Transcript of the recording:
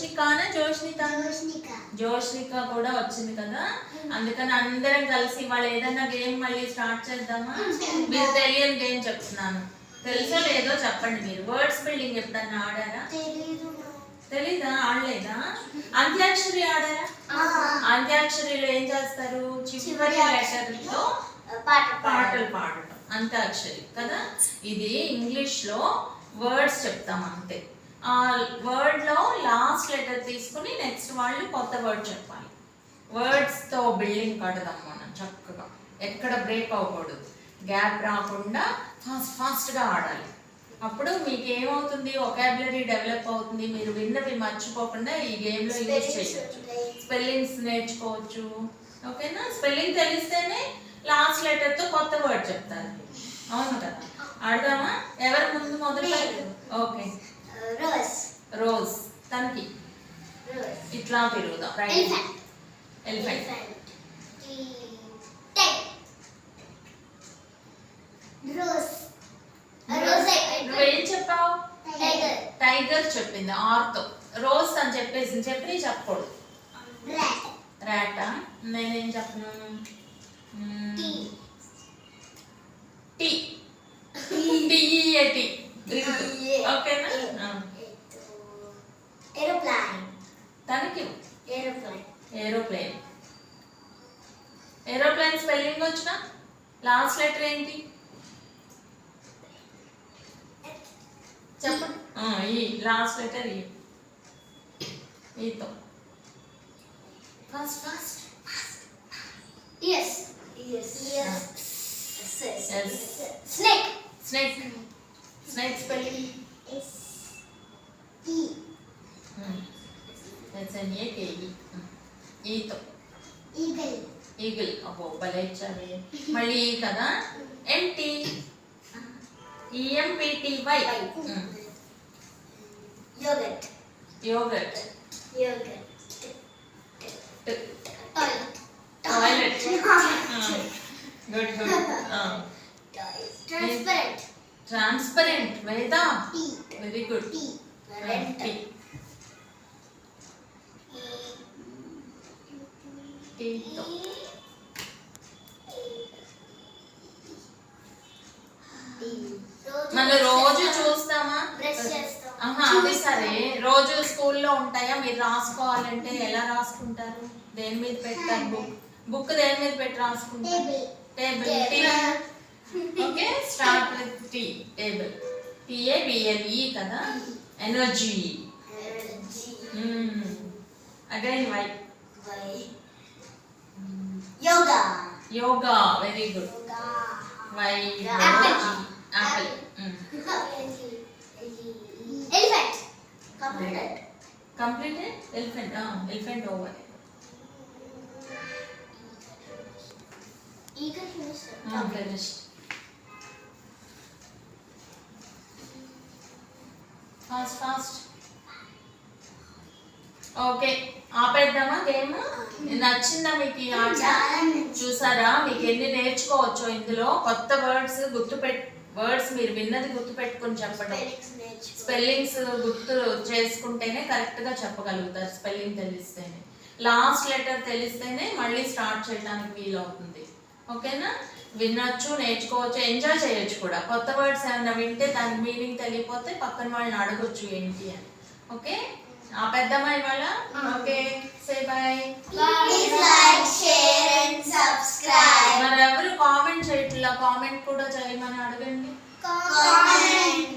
జోష్నికానా జోష్నిక కూడా వచ్చింది కదా. అందుకని అందరం కలిసి వాళ్ళు ఏదైనా గేమ్ మళ్ళీ స్టార్ట్ చేద్దామా? మీరు తెలియని గేమ్ చెప్తున్నాను, తెలుసో లేదో చెప్పండి. మీరు వర్డ్స్ బిల్డింగ్ ఎప్పుడన్నా ఆడారా? తెలీదా? ఆడలేదా? అంత్యాక్షరి ఆడారా? అంత్యాక్షరిలో ఏం చేస్తారు? చివరి లెటర్తో పాటలు పాడటం అంత్యాక్షరి కదా. ఇది ఇంగ్లీష్ లో వర్డ్స్ చెప్తాం అంతే. ఆ వర్డ్ లో లాస్ట్ లెటర్ తీసుకుని నెక్స్ట్ వాళ్ళు కొత్త వర్డ్ చెప్పాలి. వర్డ్స్ తో బిల్డింగ్ కడదాం మనం చక్కగా, ఎక్కడ బ్రేక్ అవ్వకూడదు, గ్యాప్ రాకుండా ఫాస్ట్ గా ఆడాలి. అప్పుడు మీకు ఏమవుతుంది, ఒకాబులరీ డెవలప్ అవుతుంది. మీరు విన్నవి మర్చిపోకుండా ఈ గేమ్ లో యూజ్ చేయొచ్చు, స్పెల్లింగ్స్ నేర్చుకోవచ్చు. ఓకేనా? స్పెల్లింగ్ తెలిస్తేనే లాస్ట్ లెటర్ తో కొత్త వర్డ్ చెప్తారు. అవును కదా? ఆడదామా? ఎవరు ముందు మొదలు? Okay, rose. తనకి ఇట్లా తిరుగుదాం. Right, elephant. నువ్వేం చెప్పావు? టైగర్ చెప్పింది ఆర్తో. రోజ్ అని చెప్పేసి చెప్పి చెప్పకూడదు. ర్యాటా? నేనేం చెప్పను? టీ. టీ. ఓకేనా? తనకి ఏరోప్లేన్. ఏరోప్లేన్ స్పెల్లింగ్ వచ్చిన లాస్ట్ లెటర్ ఏంటి చెప్పండి? ఈ last letter ఈతో. Fast. Snake spelling ఈతో. Eagle. అబ్బో భలే ఇచ్చావే. మళ్ళీ కదా. Empty. EMPTY. Yoghurt. Toilet. Good. Transparent. వేద, వెరీ గుడ్. మనం రోజు చూస్తామా? అది సరే, రోజు స్కూల్లో ఉంటాయా? మీరు రాసుకోవాలంటే ఎలా రాసుకుంటారు? దేని మీద పెడతారు? బుక్ దేని మీద పెట్టి రాసుకుంటారు? Table. Okay, start with T. Table. TABLE కదా. Energy. Again Y. Yoga. Very good. Y. Apple. Completed. Elephant. Elephant over. Eagle finished. Finished. Fast. Okay, ఆపేద్దామా గేమ్? నచ్చిందా మీకు ఈ ఆట? చూసారా మీకు ఎన్ని నేర్చుకోవచ్చో ఇందులో? కొత్త వర్డ్స్ మీరు విన్నది గుర్తు పెట్టుకుని చెప్పడం, స్పెల్లింగ్స్ గుర్తు చేసుకుంటేనే కరెక్ట్ గా చెప్పగలుగుతారు. స్పెల్లింగ్ తెలిస్తేనే, లాస్ట్ లెటర్ తెలిస్తేనే మళ్ళీ స్టార్ట్ చేయడానికి వీలు అవుతుంది. ఓకేనా? వినొచ్చు, నేర్చుకోవచ్చు, ఎంజాయ్ చేయొచ్చు కూడా. కొత్త వర్డ్స్ ఏమైనా వింటే దాని మీనింగ్ తెలియకపోతే పక్కన వాళ్ళని అడగొచ్చు ఏంటి అని. ఓకే, ఆపేద్దామా ఇవాళ? Okay, say by. Please like, share and subscribe. మరి ఎవరు కామెంట్ చేయట్లా? కామెంట్ కూడా చేయమని అడగండి. కామెంట్.